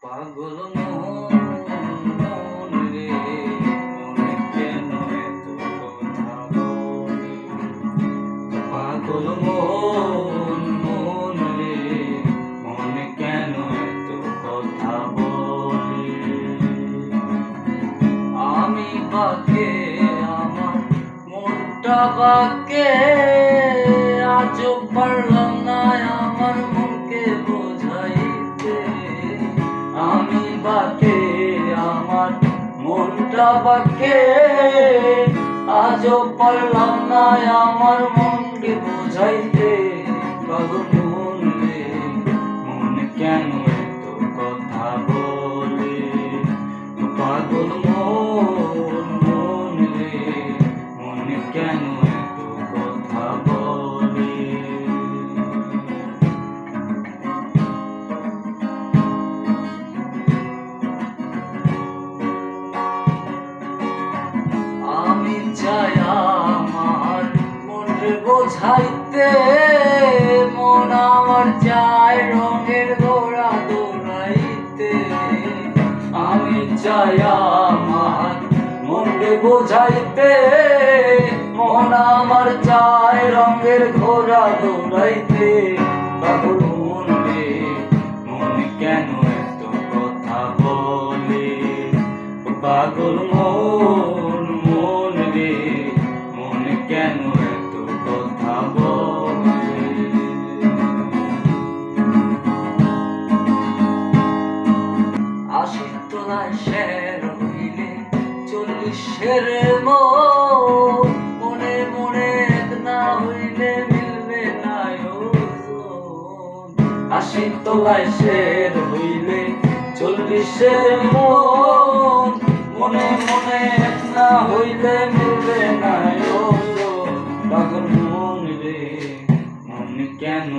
পাগল মন রে, মনে কেন এত কথা বলে? পাগল মন রে, মনে কেন এত কথা বলে? আমি বাকে আমার মনটা বাকে, আজও পারলাম না আমার মনকে বোঝাইতে। আমি বাকে আমার মনটা বাকে, আজও পারলাম না আমার মনকে বোঝাইতে। পাগল মন রে, মনে কেন এত কথা বলে? পাগল মন রে, মনে কেন এত কথা বলে? আমি চাই আমার মনকে বোঝাইতে, মন আমার চায় রঙের ঘোড়া দৌড়াইতে। আমি চাই আমার মনকে বোঝাইতে, মন আমার চায় রঙের ঘোড়া দৌড়াইতে। পাগল মন রে, মনে কেন এত কথা বলে? পাগল মন রে, মনে কেন এত কথা বলে? আশির তলায় শের হইলে 40-এর মনে মনে এক না হইলে মিলবে না ওজন। আশির তলায় শের হইলে 40-এর মনে মনে এক না হইলে মিলবে না ওজন। পাগল মন রে, মনে কেন